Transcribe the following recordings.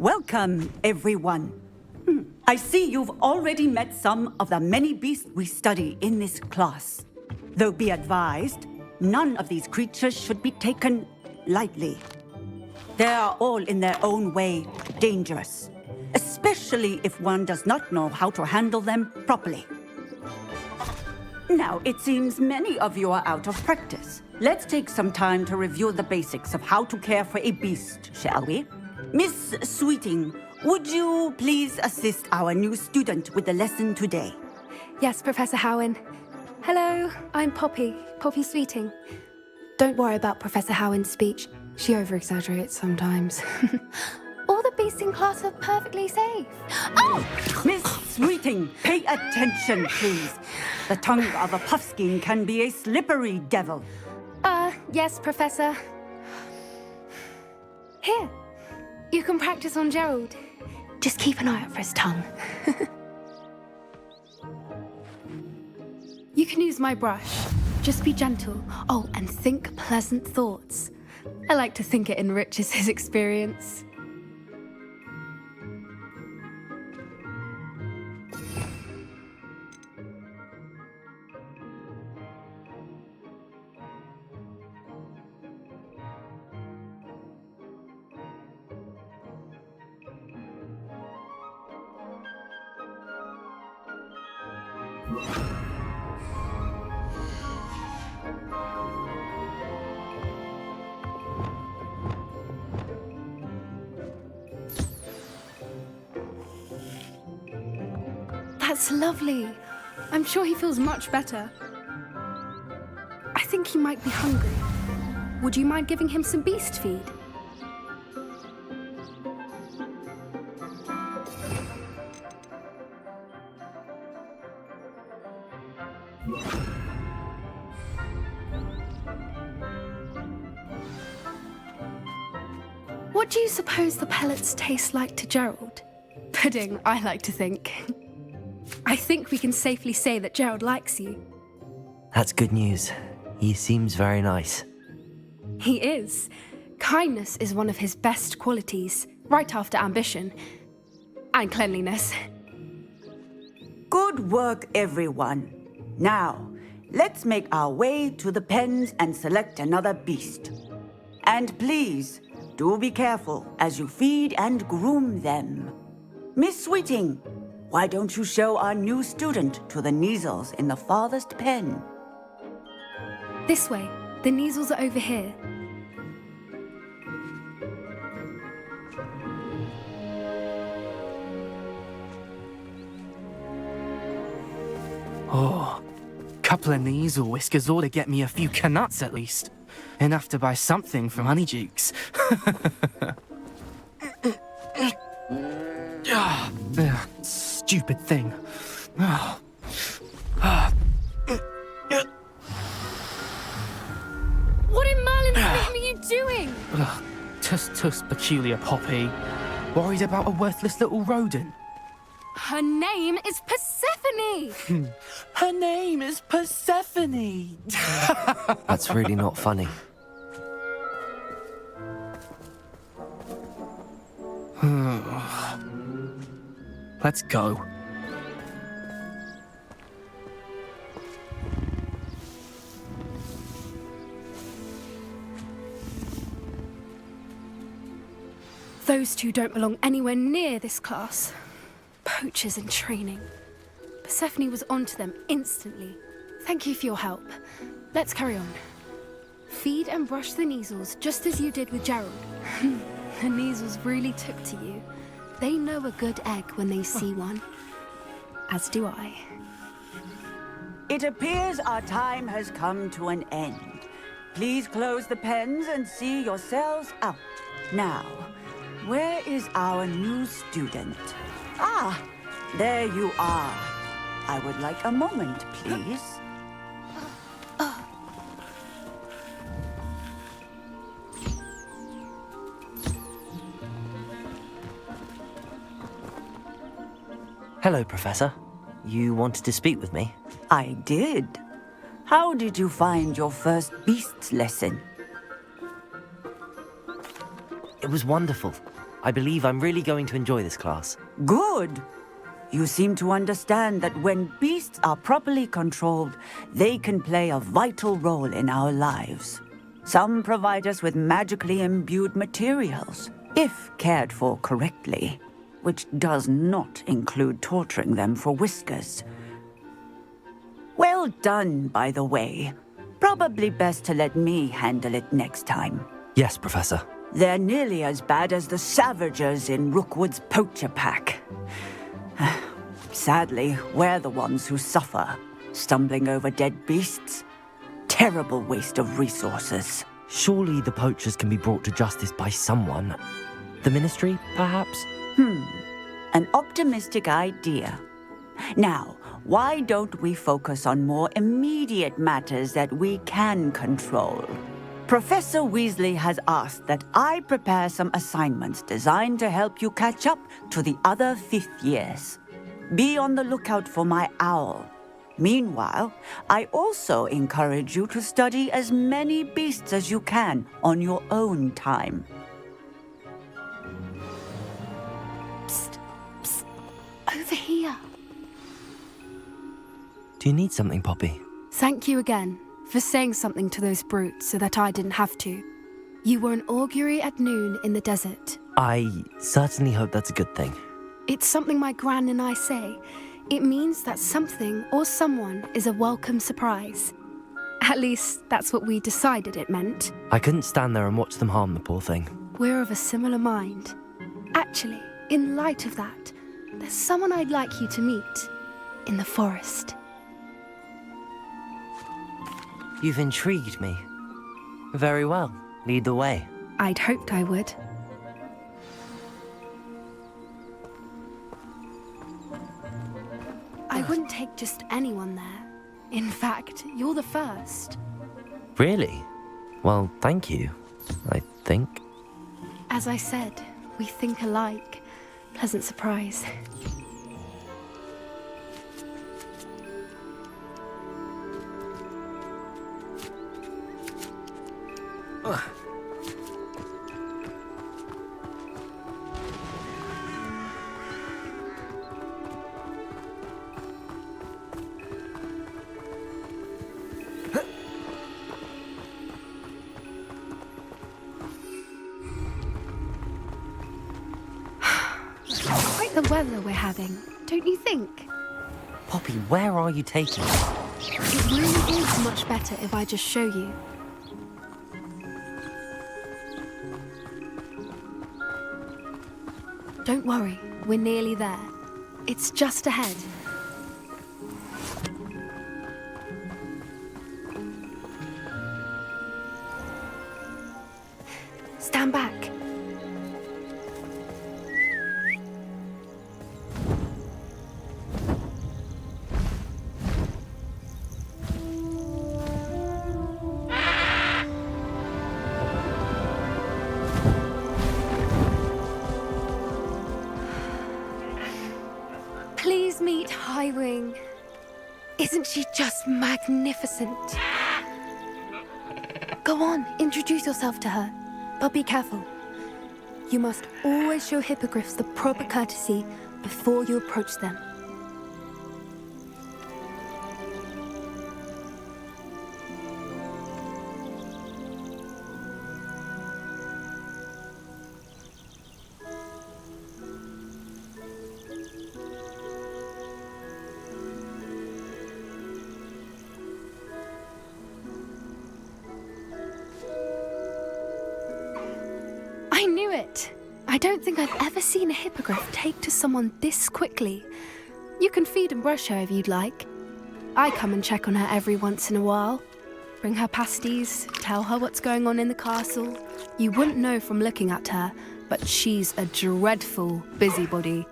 Welcome, everyone. I see you've already met some of the many beasts we study in this class. Though be advised, none of these creatures should be taken lightly. They are all in their own way dangerous, especially if one does not know how to handle them properly. Now, it seems many of you are out of practice. Let's take some time to review the basics of how to care for a beast, shall we? Miss Sweeting, would you please assist our new student with the lesson today? Yes, Professor Howen. Hello, I'm Poppy Sweeting. Don't worry about Professor Howen's speech. She over-exaggerates sometimes. All the beasts in class are perfectly safe. Oh! Miss Sweeting, pay attention, please. The tongue of a puffskein can be a slippery devil. Yes, Professor. Here, you can practice on Gerald. Just keep an eye out for his tongue. You can use my brush. Just be gentle. Oh, and think pleasant thoughts. I like to think it enriches his experience. That's lovely. I'm sure he feels much better. I think he might be hungry. Would you mind giving him some beast feed? What do you suppose the pellets taste like to Gerald? Pudding, I like to think. I think we can safely say that Gerald likes you. That's good news. He seems very nice. He is. Kindness is one of his best qualities, right after ambition. And cleanliness. Good work, everyone. Now, let's make our way to the pens and select another beast. And please, do be careful as you feed and groom them. Miss Sweeting, why don't you show our new student to the Neasels in the farthest pen? This way. The Neasels are over here. Oh, couple of Neasel whiskers ought to get me a few canuts at least. Enough to buy something from Honeydukes. Stupid thing. What in Merlin's name are you doing? Tuss, peculiar Poppy. Worried about a worthless little rodent. Her name is Persephone! Her name is Persephone! That's really not funny. Let's go. Those two don't belong anywhere near this class. Poachers in training. Persephone was onto them instantly. Thank you for your help. Let's carry on. Feed and brush the Neasels just as you did with Gerald. The Neasels really took to you. They know a good egg when they see one. As do I. It appears our time has come to an end. Please close the pens and see yourselves out. Now, where is our new student? Ah, there you are. I would like a moment, please. Hello, Professor. You wanted to speak with me? I did. How did you find your first beasts lesson? It was wonderful. I believe I'm really going to enjoy this class. Good. You seem to understand that when beasts are properly controlled, they can play a vital role in our lives. Some provide us with magically imbued materials, if cared for correctly, which does not include torturing them for whiskers. Well done, by the way. Probably best to let me handle it next time. Yes, Professor. They're nearly as bad as the Savagers in Rookwood's poacher pack. Sadly, we're the ones who suffer, stumbling over dead beasts. Terrible waste of resources. Surely the poachers can be brought to justice by someone. The Ministry, perhaps? An optimistic idea. Now, why don't we focus on more immediate matters that we can control? Professor Weasley has asked that I prepare some assignments designed to help you catch up to the other fifth years. Be on the lookout for my owl. Meanwhile, I also encourage you to study as many beasts as you can on your own time. Psst, psst, over here. Do you need something, Poppy? Thank you again for saying something to those brutes so that I didn't have to. You were an augury at noon in the desert. I certainly hope that's a good thing. It's something my gran and I say. It means that something or someone is a welcome surprise. At least, that's what we decided it meant. I couldn't stand there and watch them harm the poor thing. We're of a similar mind. Actually, in light of that, there's someone I'd like you to meet in the forest. You've intrigued me. Very well. Lead the way. I'd hoped I would. I wouldn't take just anyone there. In fact, you're the first. Really? Well, thank you, I think. As I said, we think alike. Pleasant surprise. Quite the weather we're having, don't you think? Poppy, where are you taking me? It really is much better if I just show you. Don't worry, we're nearly there. It's just ahead. Stand back. Please meet Highwing. Isn't she just magnificent? Go on, introduce yourself to her. But be careful. You must always show hippogriffs the proper courtesy before you approach them. I knew it! I don't think I've ever seen a hippogriff take to someone this quickly. You can feed and brush her if you'd like. I come and check on her every once in a while. Bring her pasties, tell her what's going on in the castle. You wouldn't know from looking at her, but she's a dreadful busybody.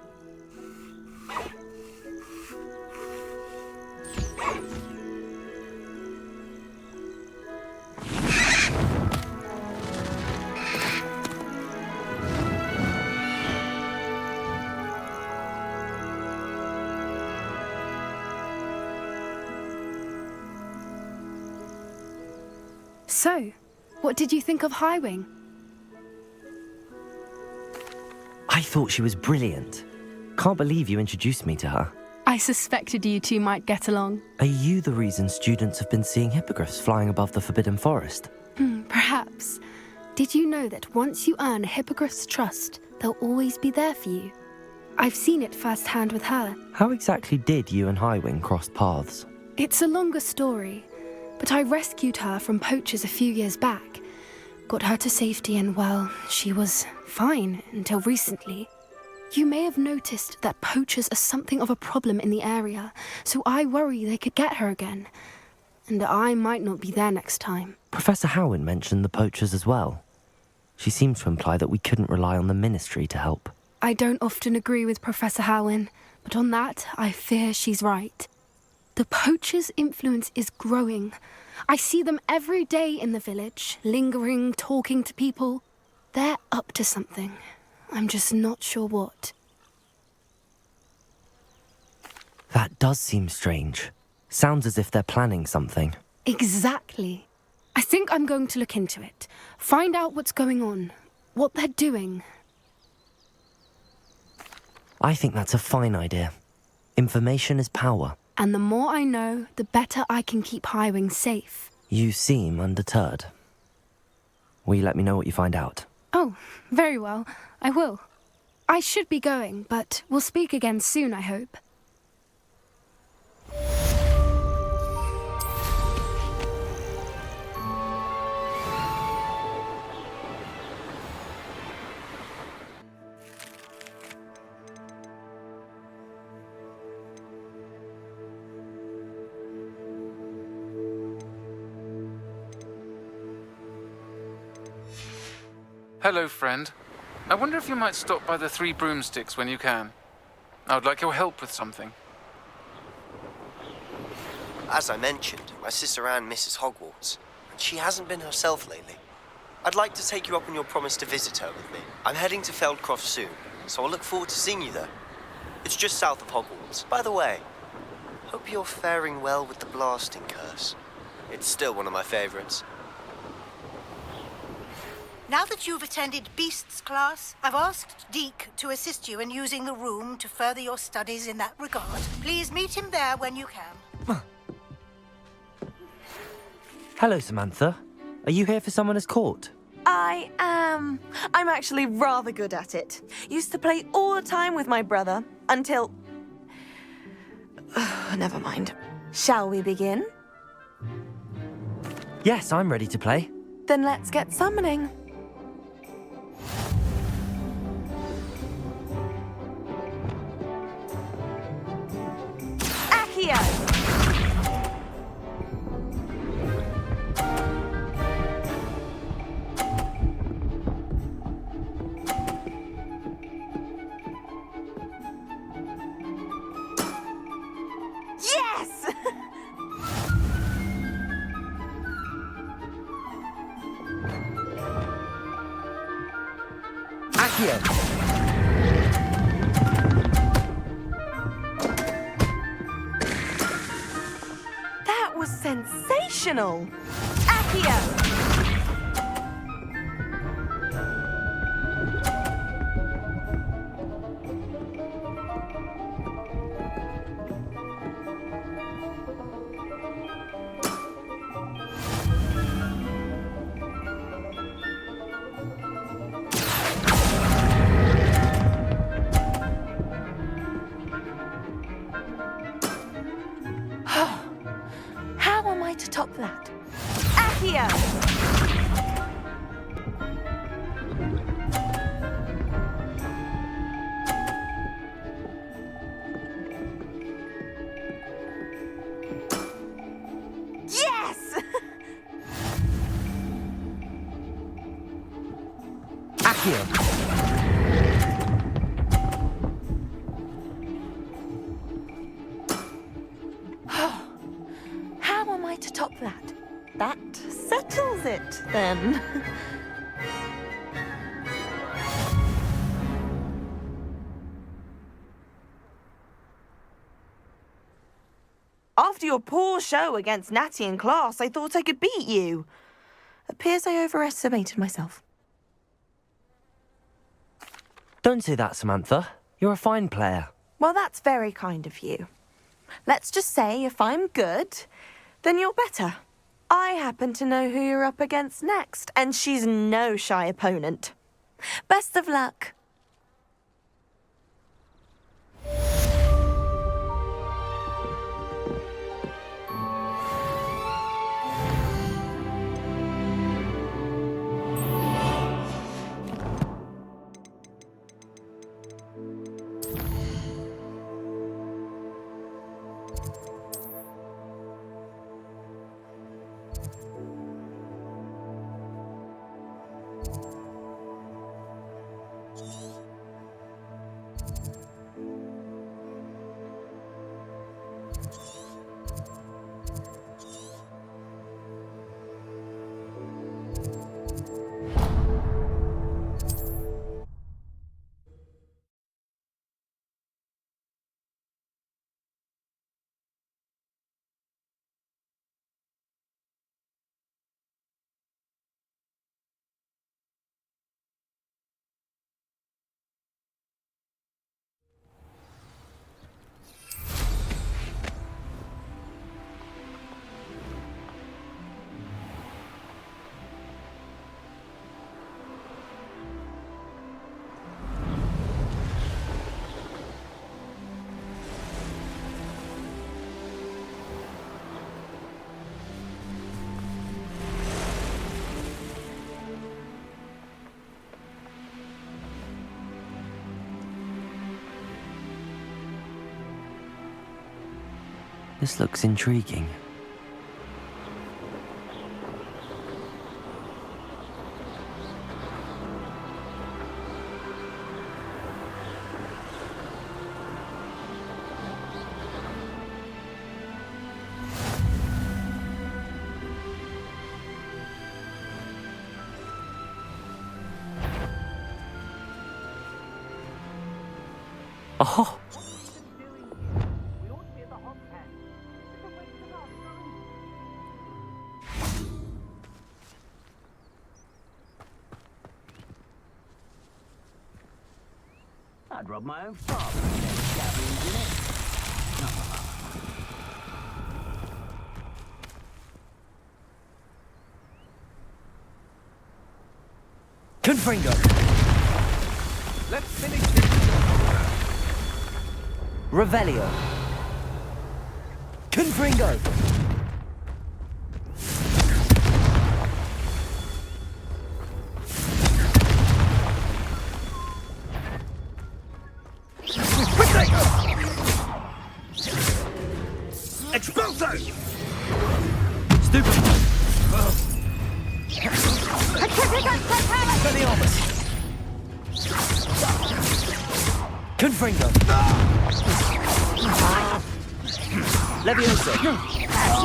So, what did you think of Highwing? I thought she was brilliant. Can't believe you introduced me to her. I suspected you two might get along. Are you the reason students have been seeing hippogriffs flying above the Forbidden Forest? Perhaps. Did you know that once you earn a hippogriff's trust, they'll always be there for you? I've seen it firsthand with her. How exactly did you and Highwing cross paths? It's a longer story, but I rescued her from poachers a few years back. Got her to safety and, well, she was fine until recently. You may have noticed that poachers are something of a problem in the area, so I worry they could get her again. And I might not be there next time. Professor Howin mentioned the poachers as well. She seemed to imply that we couldn't rely on the Ministry to help. I don't often agree with Professor Howin, but on that, I fear she's right. The poachers' influence is growing. I see them every day in the village, lingering, talking to people. They're up to something. I'm just not sure what. That does seem strange. Sounds as if they're planning something. Exactly. I think I'm going to look into it. Find out what's going on, what they're doing. I think that's a fine idea. Information is power. And the more I know, the better I can keep Highwing safe. You seem undeterred. Will you let me know what you find out? Oh, very well. I will. I should be going, but we'll speak again soon, I hope. Hello, friend. I wonder if you might stop by the Three Broomsticks when you can. I would like your help with something. As I mentioned, my sister Anne misses Hogwarts, and she hasn't been herself lately. I'd like to take you up on your promise to visit her with me. I'm heading to Feldcroft soon, so I'll look forward to seeing you there. It's just south of Hogwarts. By the way, hope you're faring well with the blasting curse. It's still one of my favorites. Now that you've attended Beasts class, I've asked Deke to assist you in using the room to further your studies in that regard. Please meet him there when you can. Hello, Samantha. Are you here for someone as court? I am. I'm actually rather good at it. Used to play all the time with my brother until... Never mind. Shall we begin? Yes, I'm ready to play. Then let's get summoning. Accio! Yes! Accio! That was sensational! Accio! How am I to top that? Accio! Yes! Accio! How am I to top that? That settles it, then. After your poor show against Natty in class, I thought I could beat you. Appears I overestimated myself. Don't say that, Samantha. You're a fine player. Well, that's very kind of you. Let's just say if I'm good, then you're better. I happen to know who you're up against next, and she's no shy opponent. Best of luck. This looks intriguing. Oh! I'd rob my own father and then scavenge in it. Confringo! Let's finish this. Revelio! Confringo! Expulso! Stupid! Expelliarmus! Confringo! Leviosa!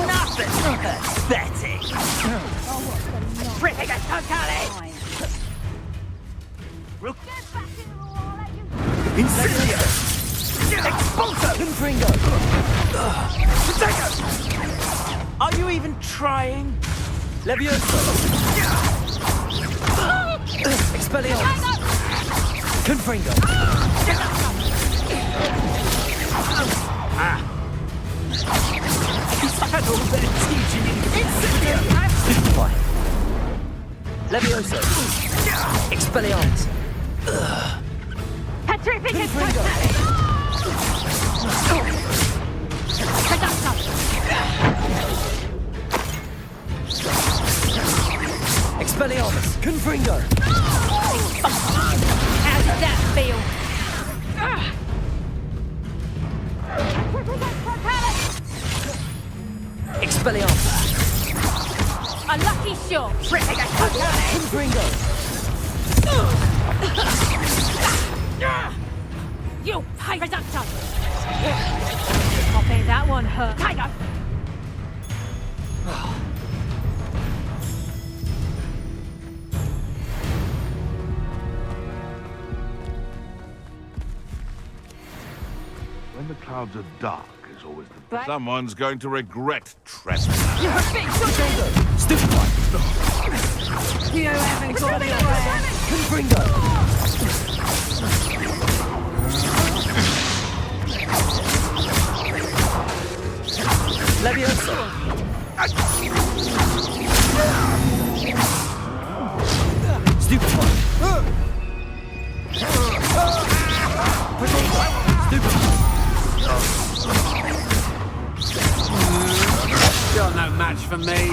Nothing! Pathetic! Ripping a totally! Incendio! Expulso! Confringo! Are you even trying? Leviosa! Expelliarmus! Confringo! He's had all their teaching in Incendio! Stupefy! Leviosa! Expelliarmus! Confringo! Expelliarmus! Confringo! How did that feel? Expelliarmus! A lucky shot. Confringo! You pay reductor. Copy, that one hurt. Tiger. When the clouds are dark is always the... Someone's going to regret trespassing. You have been Stupefy! You haven't got it. Confringo! You're no match for me.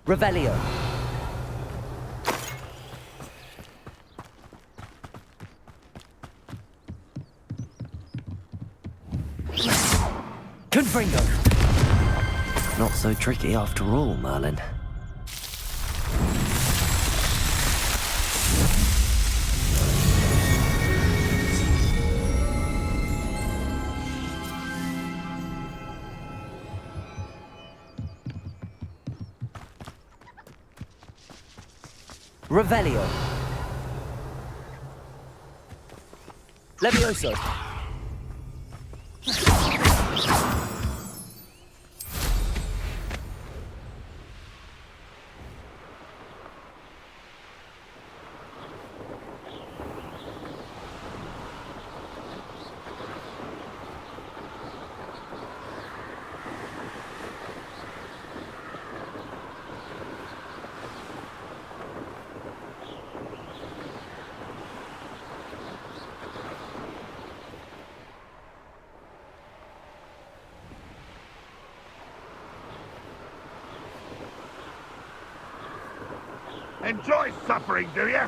Revelio. Confringo. Not so tricky after all, Merlin. Revelio. Levioso. Enjoy suffering, do you?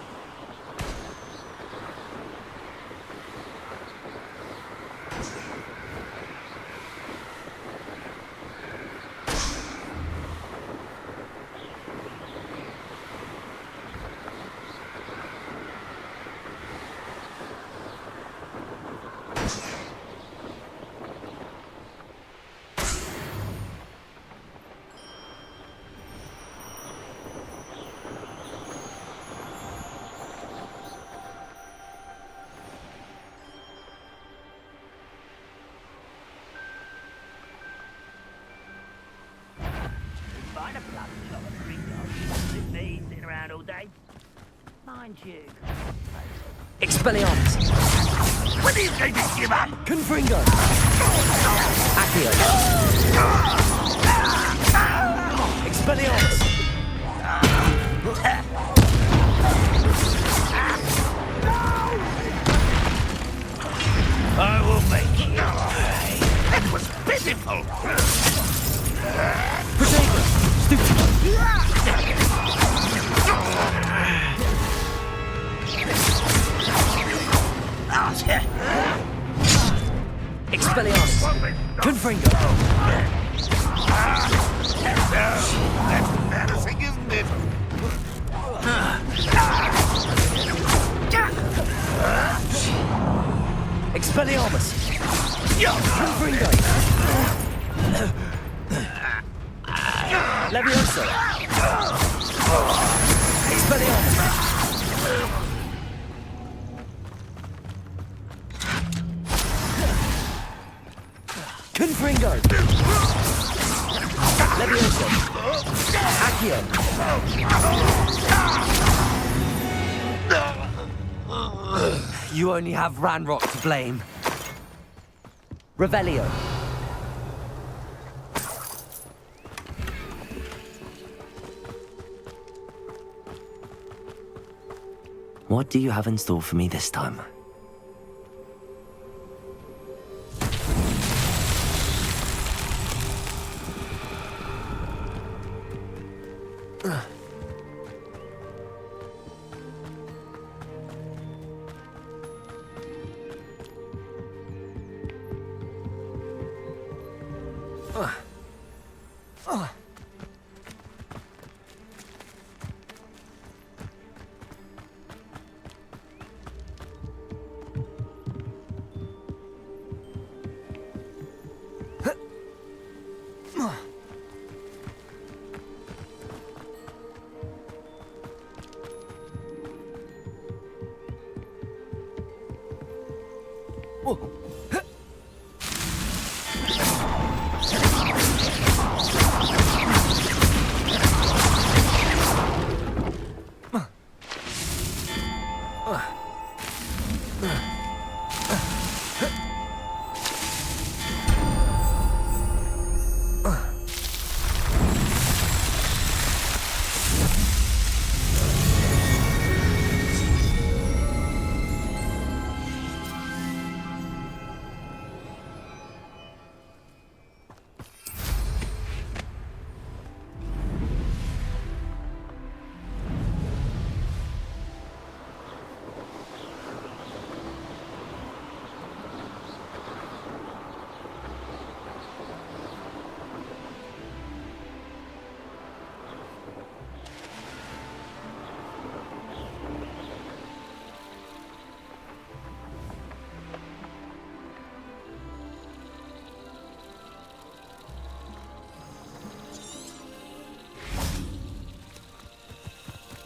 Find a bloody lot of gringos. With me sitting around all day. Mind you. Expelliarmus. When are you going to give up? Confringo. Accio. Expelliarmus. I will make you pay. That was pitiful. Protego. Expelliarmus. Confringo. That's embarrassing, isn't it? Expelliarmus. Confringo. Levioso. Expelliarmus. Confringo. Levioso. Accio. You only have Ranrock to blame. Revelio. What do you have in store for me this time?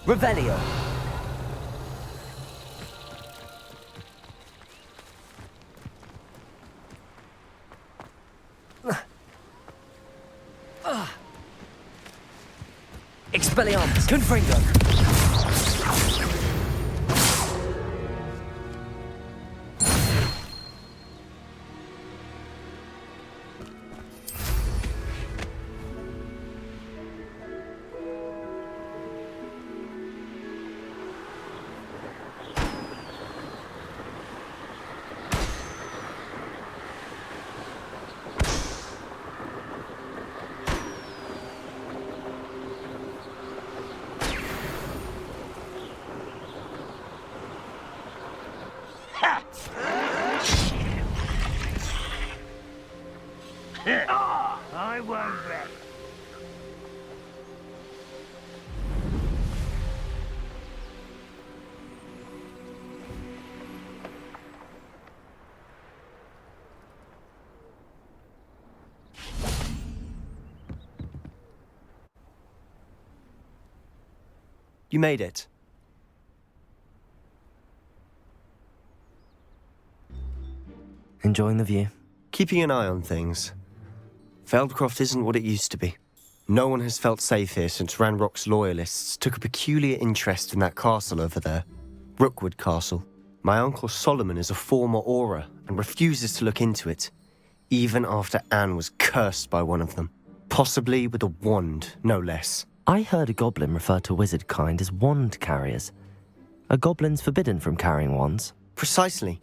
Revelio. Expelliarmus. Confringo. I won't bet. You made it. Enjoying the view. Keeping an eye on things. Feldcroft isn't what it used to be. No one has felt safe here since Ranrock's loyalists took a peculiar interest in that castle over there. Rookwood Castle. My uncle Solomon is a former Auror and refuses to look into it, even after Anne was cursed by one of them. Possibly with a wand, no less. I heard a goblin refer to wizard kind as wand carriers. Are goblins forbidden from carrying wands? Precisely.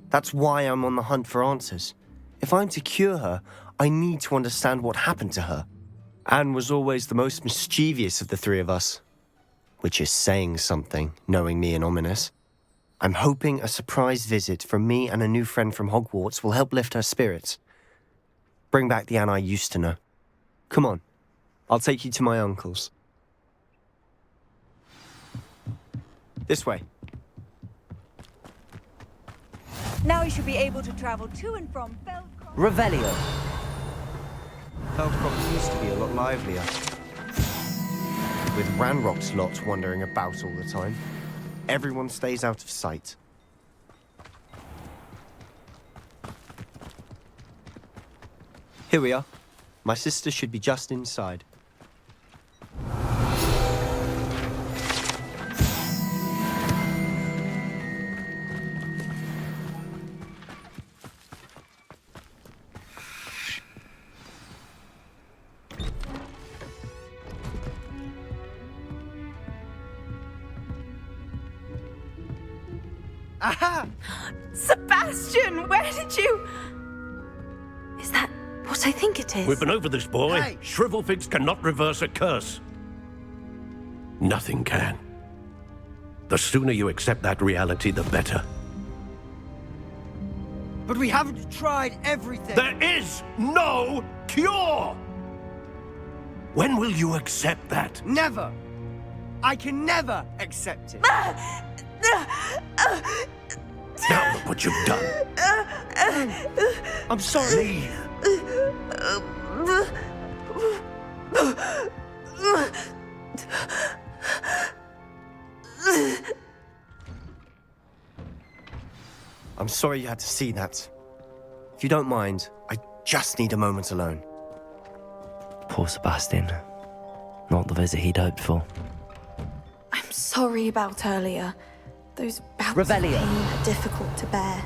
That's why I'm on the hunt for answers. If I'm to cure her, I need to understand what happened to her. Anne was always the most mischievous of the three of us. Which is saying something, knowing me and Ominous. I'm hoping a surprise visit from me and a new friend from Hogwarts will help lift her spirits. Bring back the Anne I used to know. Come on, I'll take you to my uncle's. This way. Now you should be able to travel to and from Feldcroft. Revelio. Feldcroft used to be a lot livelier. With Ranrock's lot wandering about all the time. Everyone stays out of sight. Here we are. My sister should be just inside. Aha! Sebastian, where did you... Is that what I think it is? We've been over this, boy. Hey. Shrivelfigs cannot reverse a curse. Nothing can. The sooner you accept that reality, the better. But we haven't tried everything. There is no cure! When will you accept that? Never. I can never accept it. Now look what you've done. I'm sorry. I'm sorry you had to see that. If you don't mind, I just need a moment alone. Poor Sebastian. Not the visit he'd hoped for. I'm sorry about earlier. Those bouts Revelio. of pain are difficult to bear.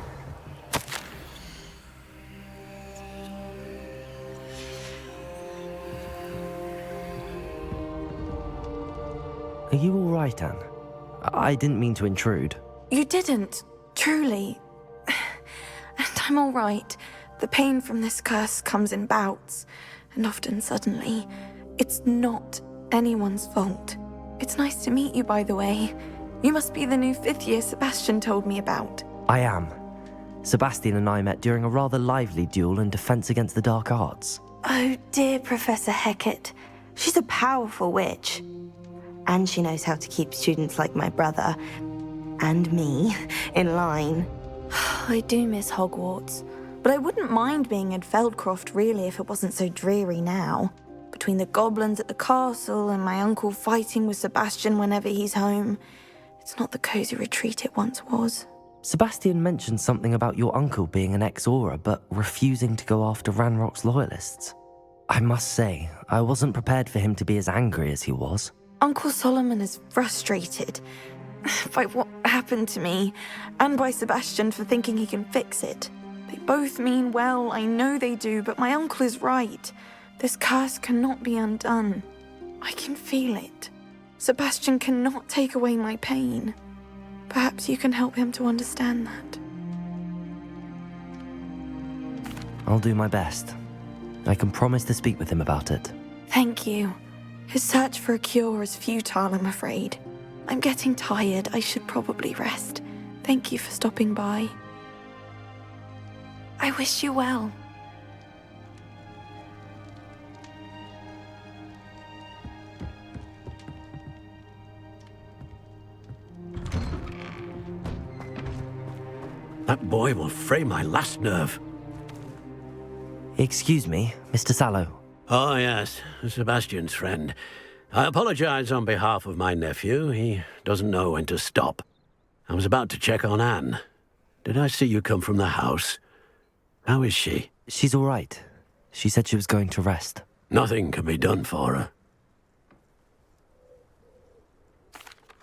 Are you all right, Anne? I didn't mean to intrude. You didn't, truly. And I'm all right. The pain from this curse comes in bouts, and often suddenly. It's not anyone's fault. It's nice to meet you, by the way. You must be the new 5th year Sebastian told me about. I am. Sebastian and I met during a rather lively duel in Defense Against the Dark Arts. Oh, dear Professor Hecat. She's a powerful witch. And she knows how to keep students like my brother, and me, in line. I do miss Hogwarts, but I wouldn't mind being at Feldcroft, really, if it wasn't so dreary now. Between between the goblins at the castle and my uncle fighting with Sebastian whenever he's home. It's not the cozy retreat it once was. Sebastian mentioned something about your uncle being an ex-Aura, but refusing to go after Ranrock's loyalists. I must say, I wasn't prepared for him to be as angry as he was. Uncle Solomon is frustrated by what happened to me, and by Sebastian for thinking he can fix it. They both mean well, I know they do, but my uncle is right. This curse cannot be undone. I can feel it. Sebastian cannot take away my pain. Perhaps you can help him to understand that. I'll do my best. I can promise to speak with him about it. Thank you. His search for a cure is futile, I'm afraid. I'm getting tired. I should probably rest. Thank you for stopping by. I wish you well. That boy will fray my last nerve. Excuse me, Mr. Sallow. Oh, yes, Sebastian's friend. I apologize on behalf of my nephew. He doesn't know when to stop. I was about to check on Anne. Did I see you come from the house? How is she? She's all right. She said she was going to rest. Nothing can be done for her.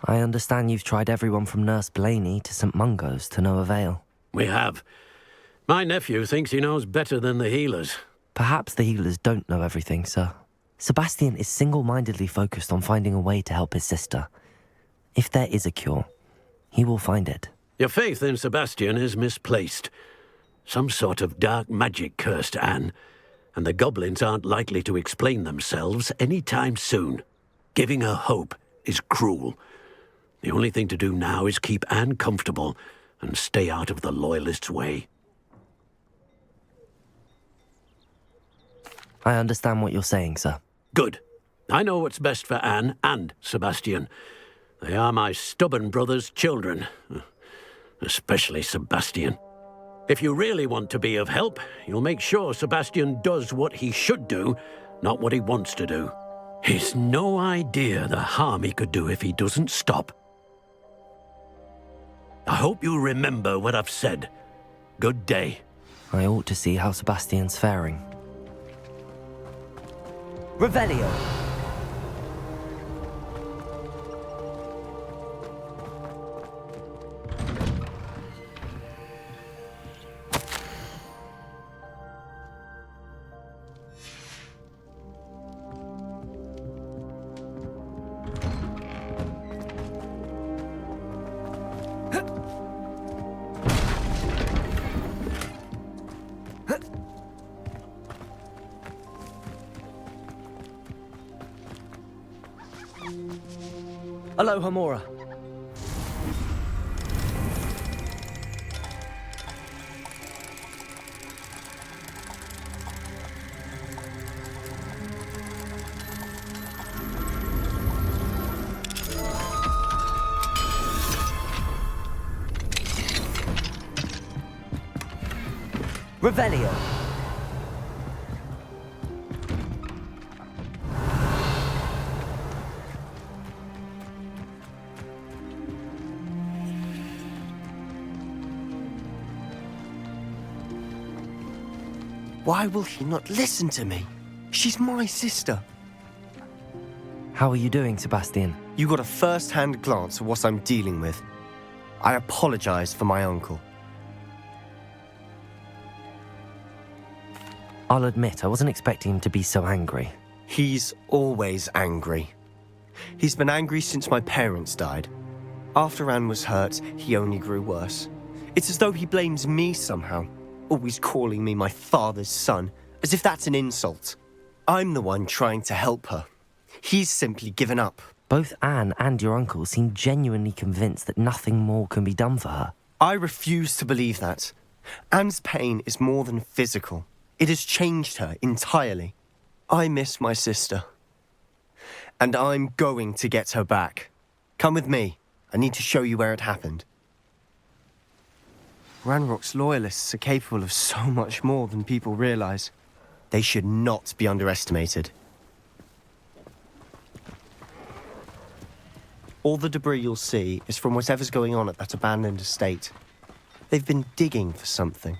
I understand you've tried everyone from Nurse Blaney to St. Mungo's to no avail. We have. My nephew thinks he knows better than the healers. Perhaps the healers don't know everything, sir. Sebastian is single-mindedly focused on finding a way to help his sister. If there is a cure, he will find it. Your faith in Sebastian is misplaced. Some sort of dark magic cursed Anne, and the goblins aren't likely to explain themselves any time soon. Giving her hope is cruel. The only thing to do now is keep Anne comfortable and stay out of the Loyalists' way. I understand what you're saying, sir. Good. I know what's best for Anne and Sebastian. They are my stubborn brother's children. Especially Sebastian. If you really want to be of help, you'll make sure Sebastian does what he should do, not what he wants to do. He's no idea the harm he could do if he doesn't stop. I hope you remember what I've said. Good day. I ought to see how Sebastian's faring. Revelio! Aloha, Mora. Revelio. Why will she not listen to me? She's my sister. How are you doing, Sebastian? You got a first-hand glance at what I'm dealing with. I apologize for my uncle. I'll admit, I wasn't expecting him to be so angry. He's always angry. He's been angry since my parents died. After Anne was hurt, he only grew worse. It's as though he blames me somehow, always calling me my father's son, as if that's an insult. I'm the one trying to help her. He's simply given up. Both Anne and your uncle seem genuinely convinced that nothing more can be done for her. I refuse to believe that. Anne's pain is more than physical. It has changed her entirely. I miss my sister. And I'm going to get her back. Come with me. I need to show you where it happened. Ranrock's loyalists are capable of so much more than people realize. They should not be underestimated. All the debris you'll see is from whatever's going on at that abandoned estate. They've been digging for something.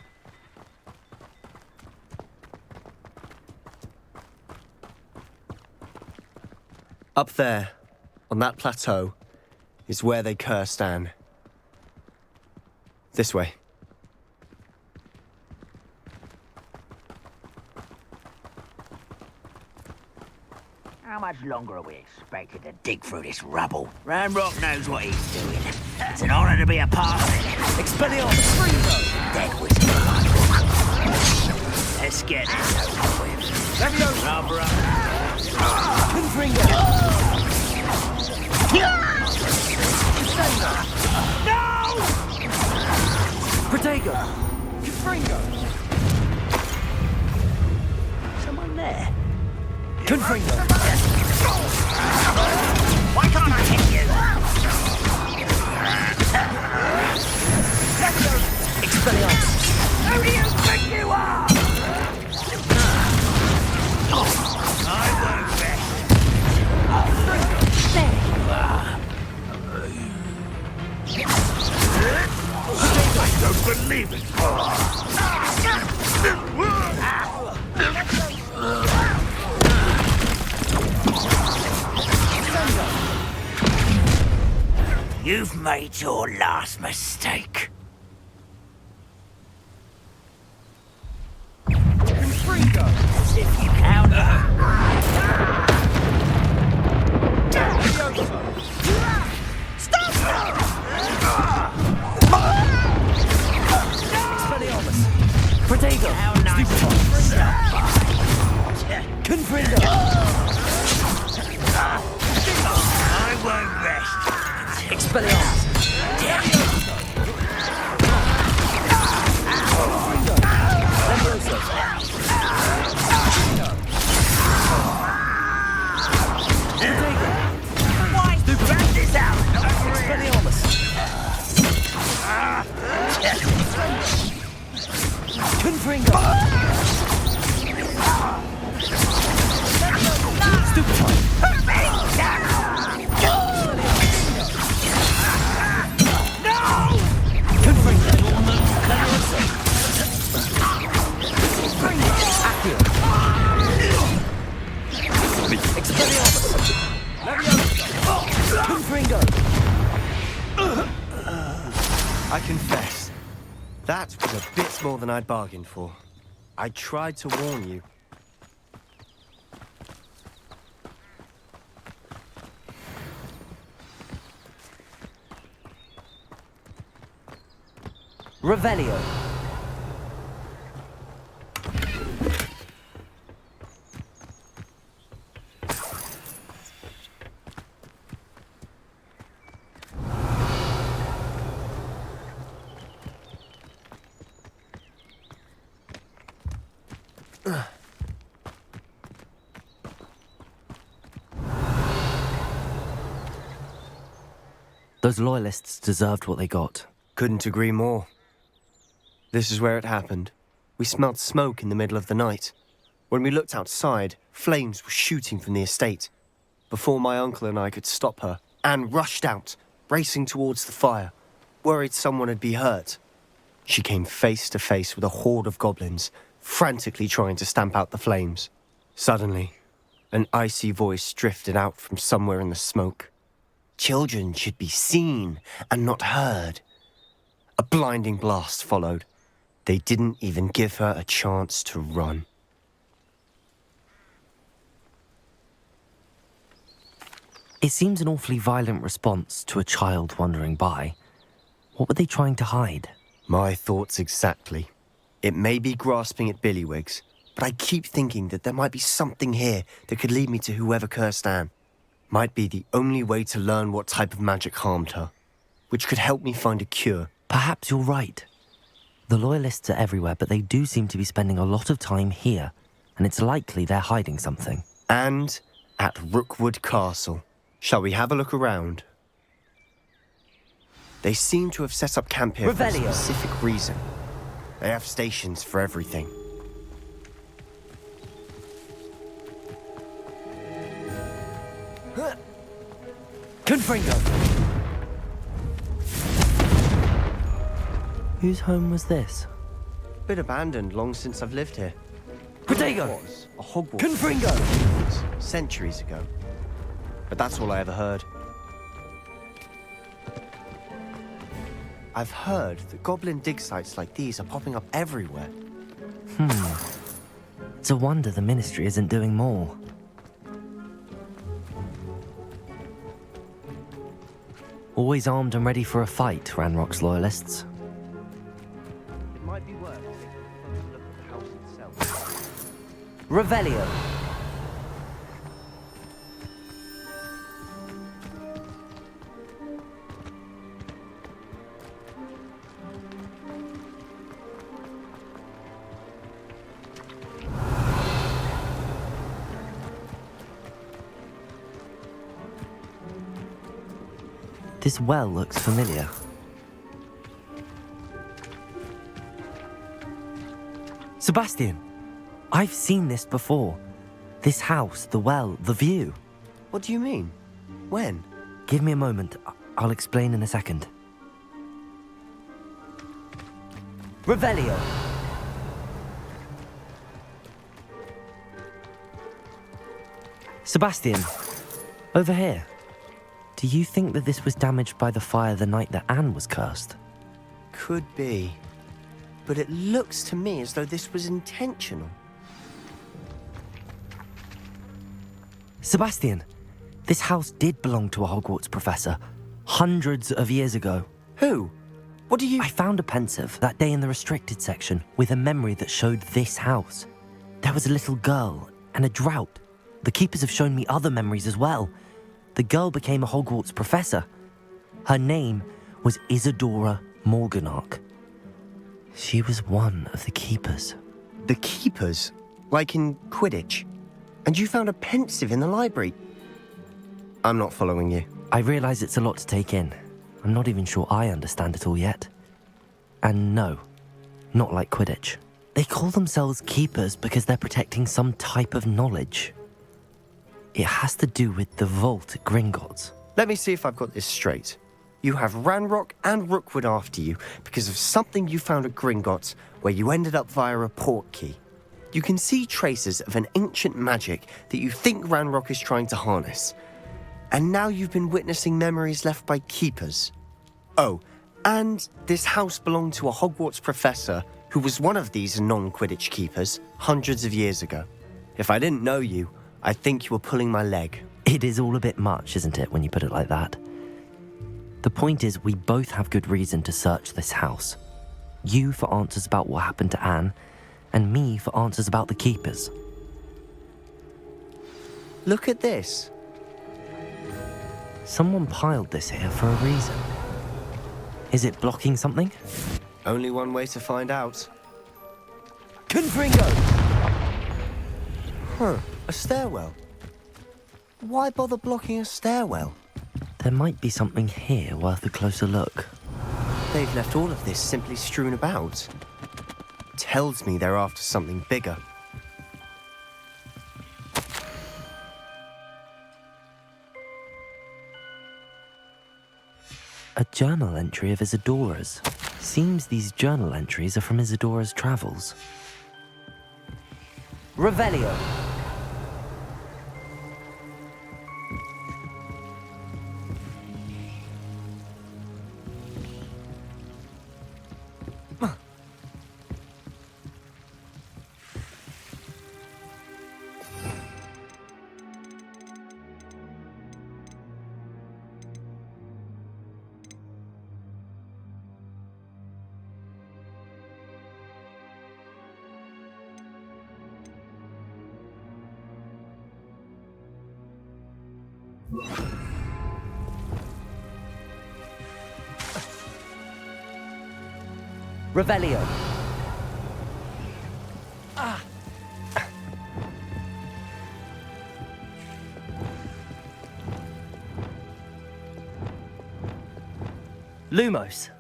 Up there, on that plateau, is where they cursed Anne. This way. How much longer are we expected to dig through this rubble? Ranrock knows what he's doing. It's an honor to be a part of it. Expelliarmus! Dead whisper. Let's get this over with. Rubber up. Confringo! No! Protego! Confringo! Someone there? Confringo! Why can't I hit you? Expelliarmus! Who do you think you are? I won't bet. There you are! I don't believe it! You've made your last mistake. Confringo! As if you count. Expelliarmus! Protego! How nice. Confringo! I won't rest. Expelliarmus! Rat this out! Expelliarmus! Confringo! Stupefy! No! Confringo! Accio! Expelliarmus! Confringo! I confess, that was a bit more than I'd bargained for. I tried to warn you. Revelio. Those loyalists deserved what they got. Couldn't agree more. This is where it happened. We smelled smoke in the middle of the night. When we looked outside, flames were shooting from the estate. Before my uncle and I could stop her, Anne rushed out, racing towards the fire, worried someone had been hurt. She came face to face with a horde of goblins, frantically trying to stamp out the flames. Suddenly, an icy voice drifted out from somewhere in the smoke. Children should be seen and not heard. A blinding blast followed. They didn't even give her a chance to run. It seems an awfully violent response to a child wandering by. What were they trying to hide? My thoughts exactly. It may be grasping at Billywigs, but I keep thinking that there might be something here that could lead me to whoever cursed Anne. Might be the only way to learn what type of magic harmed her, which could help me find a cure. Perhaps you're right. The Loyalists are everywhere, but they do seem to be spending a lot of time here, and it's likely they're hiding something. And at Rookwood Castle. Shall we have a look around? They seem to have set up camp here for a specific reason. They have stations for everything. Confringo! Whose home was this? Been abandoned long since I've lived here. Protego! It was a Hogwarts. Confringo! Centuries ago. But that's all I ever heard. I've heard that goblin dig sites like these are popping up everywhere. It's a wonder the Ministry isn't doing more. Always armed and ready for a fight, Ranrock's loyalists. It might be worth taking a closer look at the house itself. Revelio! This well looks familiar. Sebastian! I've seen this before. This house, the well, the view. What do you mean? When? Give me a moment. I'll explain in a second. Revelio! Sebastian, over here. Do you think that this was damaged by the fire the night that Anne was cursed? Could be. But it looks to me as though this was intentional. Sebastian, this house did belong to a Hogwarts professor, hundreds of years ago. Who? What do you... I found a pensive that day in the restricted section with a memory that showed this house. There was a little girl and a drought. The keepers have shown me other memories as well. The girl became a Hogwarts professor. Her name was Isadora Morganach. She was one of the keepers. The keepers? Like in Quidditch? And you found a pensive in the library? I'm not following you. I realize it's a lot to take in. I'm not even sure I understand it all yet. And no, not like Quidditch. They call themselves keepers because they're protecting some type of knowledge. It has to do with the vault at Gringotts. Let me see if I've got this straight. You have Ranrock and Rookwood after you because of something you found at Gringotts where you ended up via a port key. You can see traces of an ancient magic that you think Ranrock is trying to harness. And now you've been witnessing memories left by keepers. Oh, and this house belonged to a Hogwarts professor who was one of these non-Quidditch keepers hundreds of years ago. If I didn't know you, I think you were pulling my leg. It is all a bit much, isn't it, when you put it like that? The point is, we both have good reason to search this house. You for answers about what happened to Anne, and me for answers about the keepers. Look at this. Someone piled this here for a reason. Is it blocking something? Only one way to find out. Confringo! Huh, a stairwell. Why bother blocking a stairwell? There might be something here worth a closer look. They've left all of this simply strewn about. Tells me they're after something bigger. A journal entry of Isadora's. Seems these journal entries are from Isadora's travels. Revelio! Revelio. Lumos.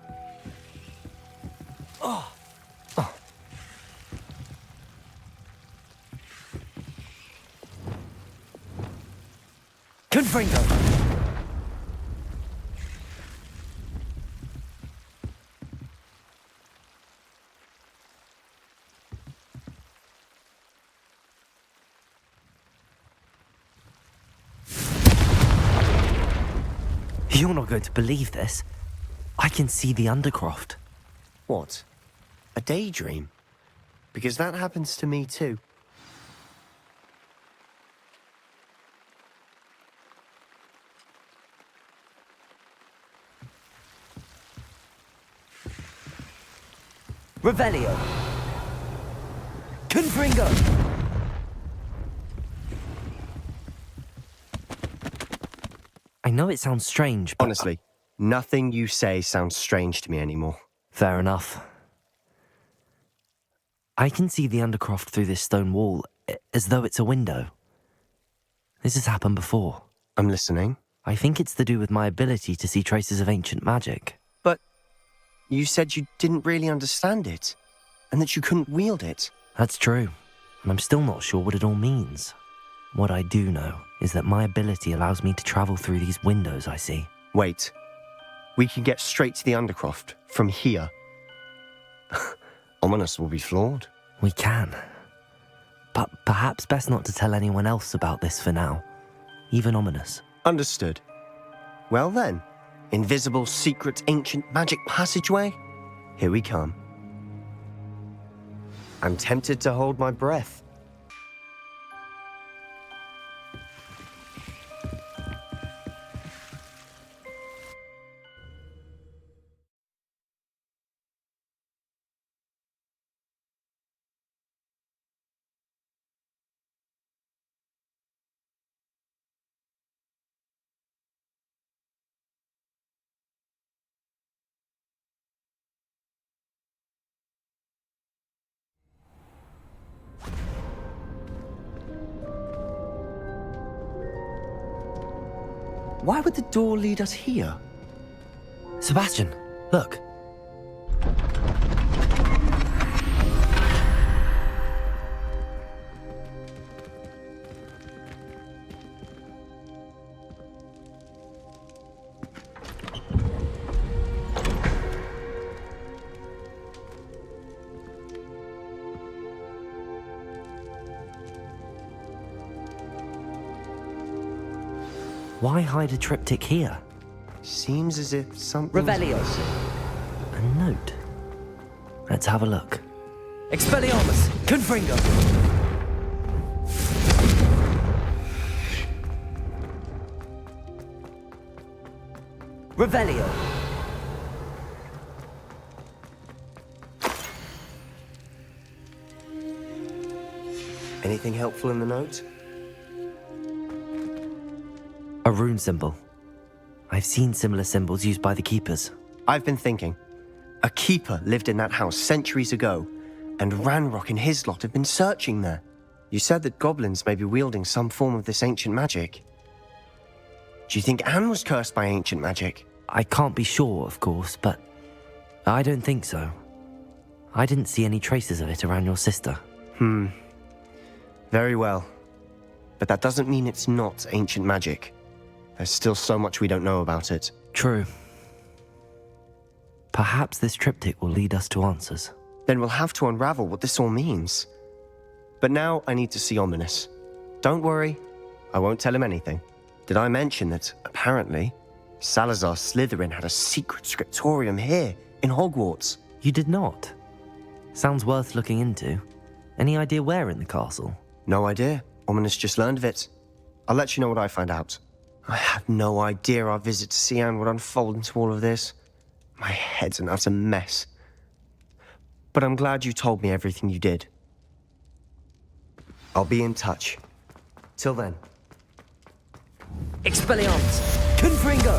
Confringo. You're not going to believe this. I can see the Undercroft. What? A daydream? Because that happens to me too. Revelio. Confringo. I know it sounds strange, but... Honestly, nothing you say sounds strange to me anymore. Fair enough. I can see the Undercroft through this stone wall, as though it's a window. This has happened before. I'm listening. I think it's to do with my ability to see traces of ancient magic. But you said you didn't really understand it, and that you couldn't wield it. That's true, and I'm still not sure what it all means. What I do know is that my ability allows me to travel through these windows I see. Wait. We can get straight to the Undercroft from here. Ominous will be floored. We can. But perhaps best not to tell anyone else about this for now. Even Ominous. Understood. Well then, invisible, secret, ancient magic passageway? Here we come. I'm tempted to hold my breath. Why would the door lead us here? Sebastian, look. Why hide a triptych here? Seems as if something... Revelio. A note. Let's have a look. Expelliarmus! Confringo! Revelio. Anything helpful in the note? A rune symbol. I've seen similar symbols used by the keepers. I've been thinking. A keeper lived in that house centuries ago, and Ranrock and his lot have been searching there. You said that goblins may be wielding some form of this ancient magic. Do you think Anne was cursed by ancient magic? I can't be sure, of course, but I don't think so. I didn't see any traces of it around your sister. Very well. But that doesn't mean it's not ancient magic. There's still so much we don't know about it. True. Perhaps this triptych will lead us to answers. Then we'll have to unravel what this all means. But now I need to see Ominous. Don't worry, I won't tell him anything. Did I mention that, apparently, Salazar Slytherin had a secret scriptorium here, in Hogwarts? You did not? Sounds worth looking into. Any idea where in the castle? No idea. Ominous just learned of it. I'll let you know what I find out. I had no idea our visit to Cian would unfold into all of this. My head's an utter mess. But I'm glad you told me everything you did. I'll be in touch. Till then. Expelliarmus! Confringo!